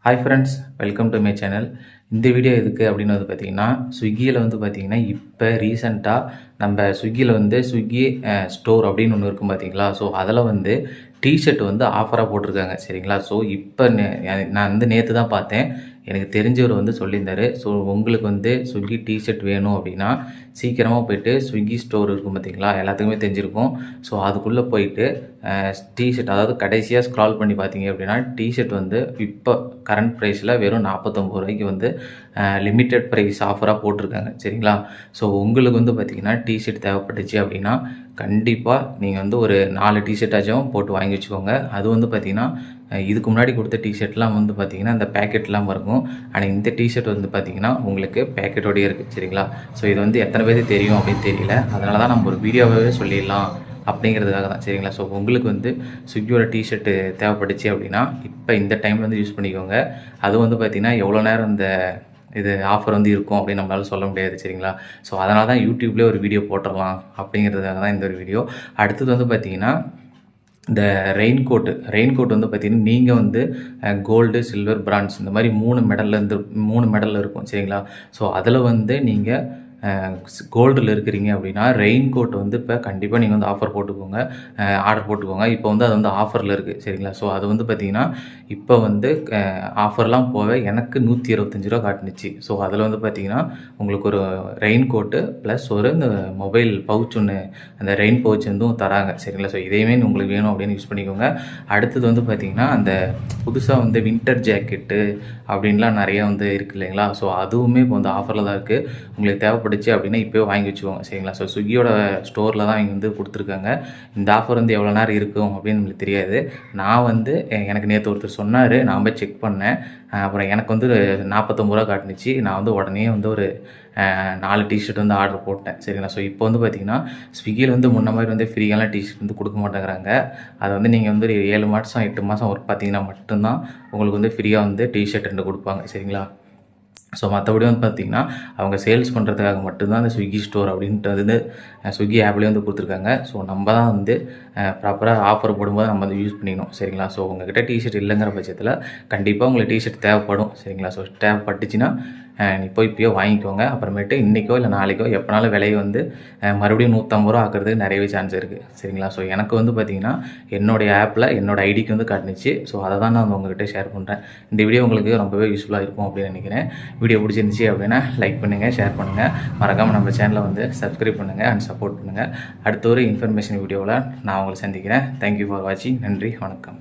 Hi friends, welcome to my channel. இந்த video எதுக்கு அப்படின்னு பார்த்தீங்கன்னா, ஸ்விக்கியில் பார்த்தீங்கன்னா இப்போ ரீசெண்டாக நம்ம ஸ்விக்கியில் ஸ்விக்கி ஸ்டோர் அப்படின்னு ஒன்று இருக்கும் பார்த்தீங்களா. ஸோ அதில் டிஷர்ட் ஆஃபராக போட்டிருக்காங்க சரிங்களா. ஸோ இப்போ நான் நேற்று தான் பார்த்தேன். எனக்கு தெரிஞ்சவர் சொல்லியிருந்தார். ஸோ உங்களுக்கு ஸ்விக்கி டிஷர்ட் வேணும் அப்படின்னா சீக்கிரமாக போய்ட்டு ஸ்விக்கி ஸ்டோர் இருக்கும் பார்த்தீங்களா, எல்லாத்துக்குமே தெரிஞ்சிருக்கும். ஸோ அதுக்குள்ளே போயிட்டு டிஷர்ட், அதாவது கடைசியாக ஸ்க்ரால் பண்ணி பார்த்தீங்க அப்படின்னா டிஷர்ட் இப்போ கரண்ட் ப்ரைஸில் வெறும் 49 ரூபாய்க்கு லிமிட்டட் ப்ரைஸ் ஆஃபராக போட்டிருக்காங்க சரிங்களா. ஸோ உங்களுக்கு பார்த்தீங்கன்னா டிஷர்ட் தேவைப்பட்டுச்சு அப்படின்னா கண்டிப்பாக நீங்கள் ஒரு 4 டிஷர்ட்டாச்சும் போட்டு வாங்கி வச்சுக்கோங்க. அது பார்த்தீங்கன்னா இதுக்கு முன்னாடி கொடுத்த டிஷர்ட்லாம் பார்த்தீங்கன்னா அந்த பேக்கெட்லாம் இருக்கும். ஆனால் இந்த டிஷர்ட் பார்த்தீங்கன்னா உங்களுக்கு பேக்கெட்டோடையே இருக்குது சரிங்களா. ஸோ இது எத்தனை பேருக்கு தெரியும் அப்படின்னு தெரியல. அதனால தான் நம்ம ஒரு வீடியோவாகவே சொல்லிடலாம் அப்படிங்கிறதுக்காக தான் சரிங்களா. ஸோ உங்களுக்கு ஸ்விக்கியோட டிஷர்ட்டு தேவைப்பட்டுச்சு அப்படின்னா இப்போ இந்த டைமில் யூஸ் பண்ணிக்கோங்க. அது பார்த்திங்கன்னா எவ்வளோ நேரம் இந்த இது ஆஃபர் இருக்கும் அப்படின்னு நம்மளால சொல்ல முடியாது சரிங்களா. ஸோ அதனால தான் யூடியூப்லேயே ஒரு வீடியோ போட்டுடலாம் அப்படிங்கிறதுக்காக தான் இந்த ஒரு வீடியோ. அடுத்தது பார்த்திங்கன்னா இந்த ரெயின் கோட் பார்த்திங்கன்னா நீங்கள் கோல்டு, சில்வர், பிரான்ஸ் இந்த மாதிரி 3 மெடலில் இருக்கும் சரிங்களா. ஸோ அதில் நீங்கள் கோல்டில் இருக்கிறீங்க அப்படின்னா ரெயின் கோட் இப்போ கண்டிப்பாக நீங்கள் ஆஃபர் போட்டுக்கோங்க, ஆர்டர் போட்டுக்கோங்க. இப்போ அது ஆஃபரில் இருக்குது சரிங்களா. ஸோ அது பார்த்திங்கன்னா இப்போ ஆஃபர்லாம் போக எனக்கு 125 ரூபா காட்டுனுச்சு. ஸோ அதில் பார்த்திங்கன்னா உங்களுக்கு ஒரு ரெயின் கோட்டு ப்ளஸ் இந்த மொபைல் பவுச் ஒன்று, அந்த ரெயின் பவுச் தராங்க சரிங்களா. ஸோ இதையுமே உங்களுக்கு வேணும் அப்படின்னு யூஸ் பண்ணிக்கோங்க. அடுத்தது பார்த்திங்கன்னா அந்த புதுசாக வின்டர் ஜாக்கெட்டு அப்படின்லாம் நிறையா இருக்குது இல்லைங்களா. ஸோ அதுவுமே இப்போ ஆஃபரில் தான் இருக்குது. உங்களுக்கு தேவைப்படுது அப்படின்னா இப்போயே வாங்கி வச்சுக்கோங்க சரிங்களா. ஸோ ஸ்விக்கியோட ஸ்டோரில் தான் இங்கே கொடுத்துருக்காங்க. இந்த ஆஃபர் எவ்வளோ நேரம் இருக்கும் அப்படின்னு நம்மளுக்கு தெரியாது. நான் எனக்கு நேற்று ஒருத்தர் சொன்னார், நான் போய் செக் பண்ணேன். அப்புறம் எனக்கு 49 ரூபா காட்டுனுச்சு. நான் உடனே ஒரு 4 டிஷர்ட் ஆர்டர் போட்டேன் சரிங்களா. ஸோ இப்போ பார்த்திங்கன்னா ஸ்விக்கியில் முன்ன மாதிரி ஃப்ரீயெல்லாம் டிஷர்ட் கொடுக்க மாட்டேங்கிறாங்க. அதை நீங்கள் 7 மாதம் 8 மாதம் ஒர்க் பார்த்தீங்கன்னா மட்டும்தான் உங்களுக்கு ஃப்ரீயாக டிஷர்ட் 2 கொடுப்பாங்க சரிங்களா. ஸோ மற்றபடி பார்த்திங்கன்னா அவங்க சேல்ஸ் பண்ணுறதுக்காக மட்டும்தான் அந்த ஸ்விக்கி ஸ்டோர் அப்படின்ட்டு ஸ்விக்கி ஆப்லேயே கொடுத்துருக்காங்க. ஸோ நம்ம தான் ப்ராப்பராக ஆஃபர் போடும்போது நம்ம யூஸ் பண்ணிக்கணும் சரிங்களா. ஸோ உங்கள்கிட்ட டிஷர்ட் இல்லைங்கிற பட்சத்தில் கண்டிப்பாக உங்களுக்கு டிஷர்ட் தேவைப்படும் சரிங்களா. ஸோ தேவைப்பட்டுச்சுன்னா நீ இப்போயோ வாங்கிக்கோங்க. அப்புறமேட்டு இன்றைக்கோ இல்லை நாளைக்கோ எப்போனாலும் விலையை மறுபடியும் 150 ரூபா ஆக்கிறதுக்கு நிறையவே சான்ஸ் இருக்குது சரிங்களா. ஸோ எனக்கு பார்த்திங்கன்னா என்னுடைய ஆப்பில் என்னோடய ஐடிக்கு காட்டுனுச்சு. ஸோ அதை தான் நான் உங்கள்கிட்ட ஷேர் பண்ணுறேன். இந்த வீடியோ உங்களுக்கு ரொம்பவே யூஸ்ஃபுல்லாக இருக்கும் அப்படின்னு நினைக்கிறேன். வீடியோ பிடிச்சிருந்துச்சி அப்படின்னா லைக் பண்ணுங்கள், ஷேர் பண்ணுங்கள், மறக்காமல் நம்ம சேனலை சப்ஸ்கிரைப் பண்ணுங்கள் அண்ட் சப்போர்ட் பண்ணுங்கள். அடுத்த ஒரு இன்ஃபர்மேஷன் வீடியோவில் நான் உங்களை சந்திக்கிறேன். தேங்க்யூ ஃபார் வாட்சிங். நன்றி, வணக்கம்.